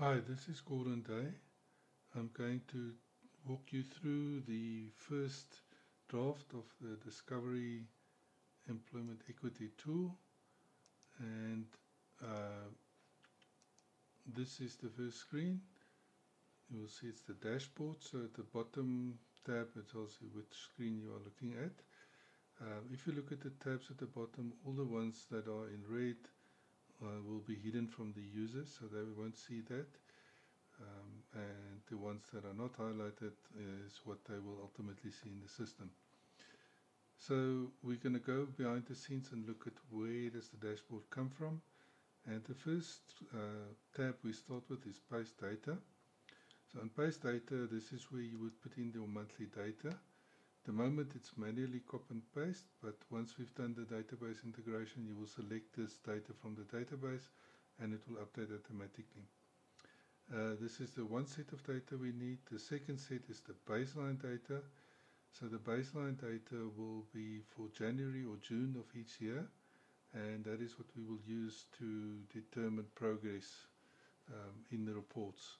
Hi, this is Gordon Day. I'm going to walk you through the first draft of the Discovery Employment Equity tool, and uh, this is the first screen. You will see it's the dashboard, so at the bottom tab it tells you which screen you are looking at. If you look at the tabs at the bottom, all the ones that are in red will be hidden from the user, so they won't see that. And the ones that are not highlighted is what they will ultimately see in the system. So we're going to go behind the scenes and look at where does the dashboard come from. And the first tab we start with is paste data. So on paste data, this is where you would put in your monthly data. The moment it's manually copy and paste, but once we've done the database integration, you will select this data from the database and it will update automatically. This is the one set of data we need. The second set is the baseline data. So the baseline data will be for January or June of each year, and that is what we will use to determine progress in the reports.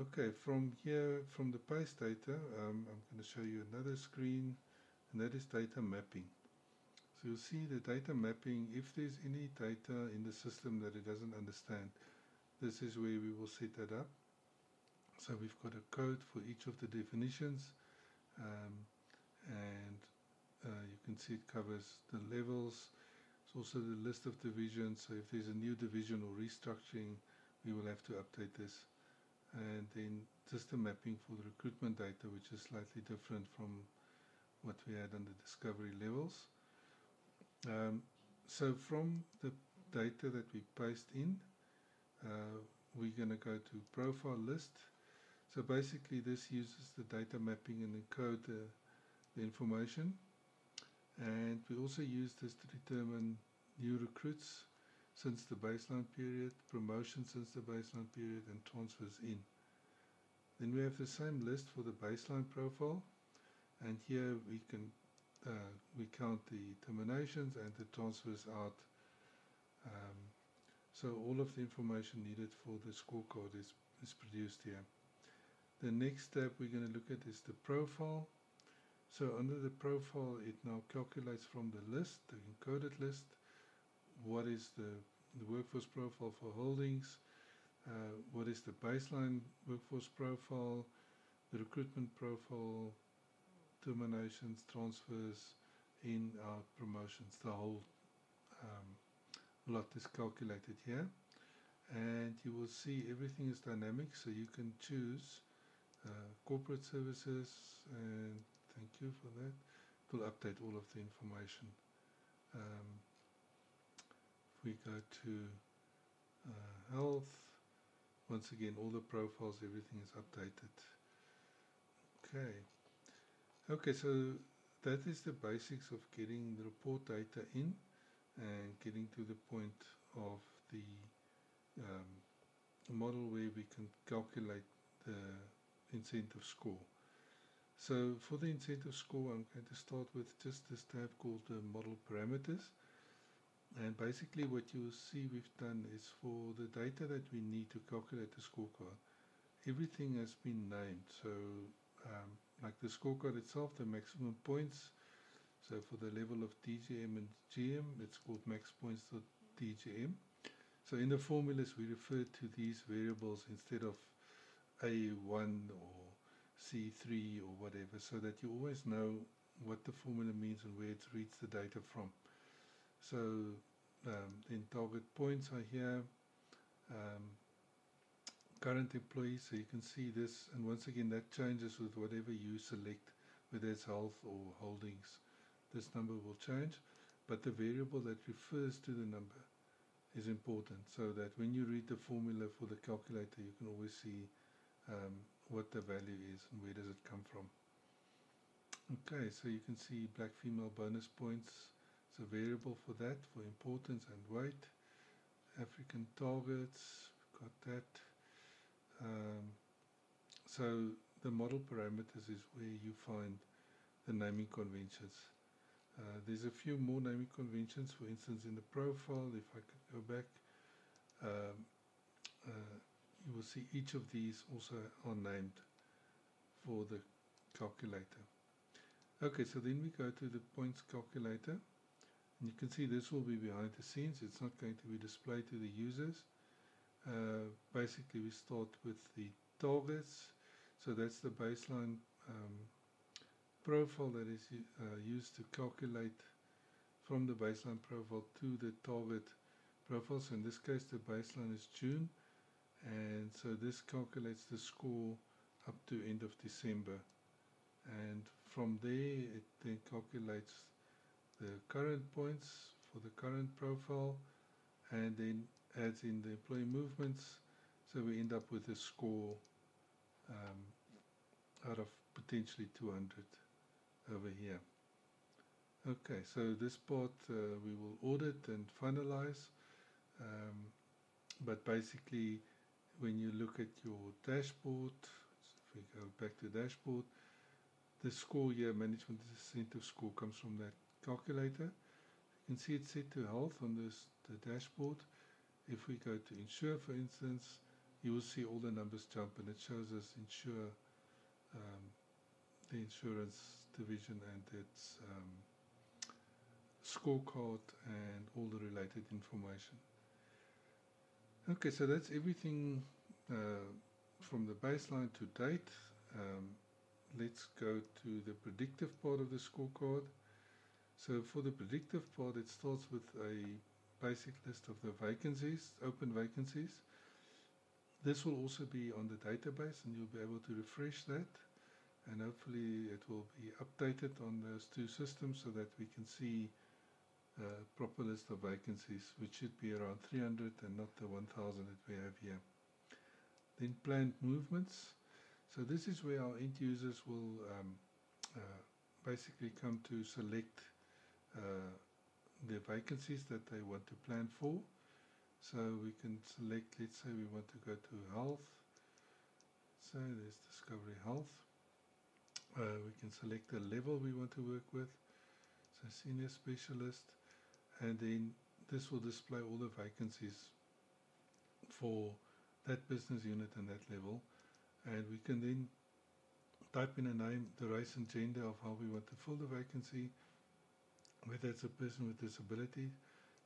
Okay, from here, from the paste data, I'm going to show you another screen, and that is data mapping. So you'll see the data mapping. If there's any data in the system that it doesn't understand, this is where we will set that up. So we've got a code for each of the definitions, and you can see it covers the levels. It's also the list of divisions, so if there's a new division or restructuring, we will have to update this. And then just the mapping for the recruitment data, which is slightly different from what we had on the discovery levels. So from the data that we paste in, we're going to go to profile list. So basically this uses the data mapping and encode the information, and we also use this to determine new recruits since the baseline period, promotions since the baseline period, and transfers in. Then we have the same list for the baseline profile, and here we can we count the terminations and the transfers out. So all of the information needed for the scorecard is produced here. The next step we're going to look at is the profile. So under the profile, it now calculates from the list, the encoded list, what is the workforce profile for holdings, what is the baseline workforce profile, the recruitment profile, terminations, transfers, in, out, promotions. The whole lot is calculated here. And you will see everything is dynamic, so you can choose corporate services, and thank you for that. It will update all of the information. If we go to health, once again, all the profiles, everything is updated. Okay, so that is the basics of getting the report data in and getting to the point of the model where we can calculate the incentive score. So for the incentive score, I'm going to start with just this tab called the model parameters. And basically what you'll see we've done is for the data that we need to calculate the scorecard, everything has been named. So like the scorecard itself, the maximum points. So for the level of DGM and GM, it's called max points.dgm. So in the formulas, we refer to these variables instead of A1 or C3 or whatever, so that you always know what the formula means and where it reads the data from. So then target points are here, current employees, so you can see this, and once again that changes with whatever you select, whether it's health or holdings. This number will change, but the variable that refers to the number is important, so that when you read the formula for the calculator, you can always see what the value is and where does it come from. Okay, so you can see black female bonus points. It's a variable for that, for importance and weight. African targets, got that. So the model parameters is where you find the naming conventions. There's a few more naming conventions. For instance, in the profile, if I could go back, you will see each of these also are named for the calculator. Okay, so then we go to the points calculator, and you can see this will be behind the scenes. It's not going to be displayed to the users. Basically, we start with the targets. So that's the baseline profile that is used to calculate from the baseline profile to the target profile. So in this case, the baseline is June, and so this calculates the score up to end of December, and from there it then calculates the current points for the current profile, and then adds in the employee movements, so we end up with a score out of potentially 200 over here. Okay, so this part we will audit and finalize, but basically when you look at your dashboard, if we go back to dashboard, the score here, management incentive score, comes from that calculator. You can see it's set to health on the dashboard. If we go to insure, for instance, you will see all the numbers jump, and it shows us the insurance division and its scorecard and all the related information. Okay, so that's everything from the baseline to date. Let's go to the predictive part of the scorecard. So for the predictive part, it starts with a basic list of the vacancies, open vacancies. This will also be on the database, and you'll be able to refresh that, and hopefully it will be updated on those two systems so that we can see a proper list of vacancies, which should be around 300 and not the 1000 that we have here. Then planned movements. So this is where our end users will basically come to select the vacancies that they want to plan for. So we can select, let's say we want to go to health. So there's Discovery Health. We can select the level we want to work with. So senior specialist. And then this will display all the vacancies for that business unit and that level. And we can then type in a name, the race and gender of how we want to fill the vacancy, whether it's a person with disability.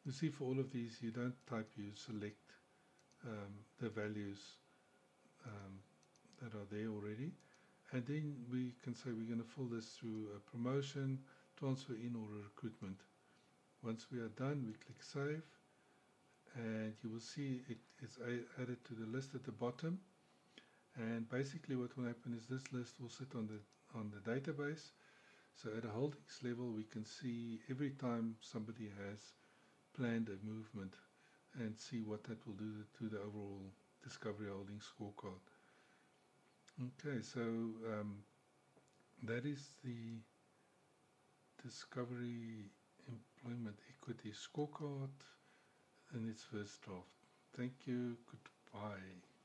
You see, for all of these, you don't type, you select the values that are there already. And then we can say we're going to fill this through a promotion, transfer in, or a recruitment. Once we are done, we click Save, and you will see it is added to the list at the bottom. And basically what will happen is this list will sit on the database. So at a holdings level, we can see every time somebody has planned a movement and see what that will do to the overall Discovery Holdings scorecard. Okay, so that is the Discovery Employment Equity Scorecard in its first draft. Thank you. Goodbye.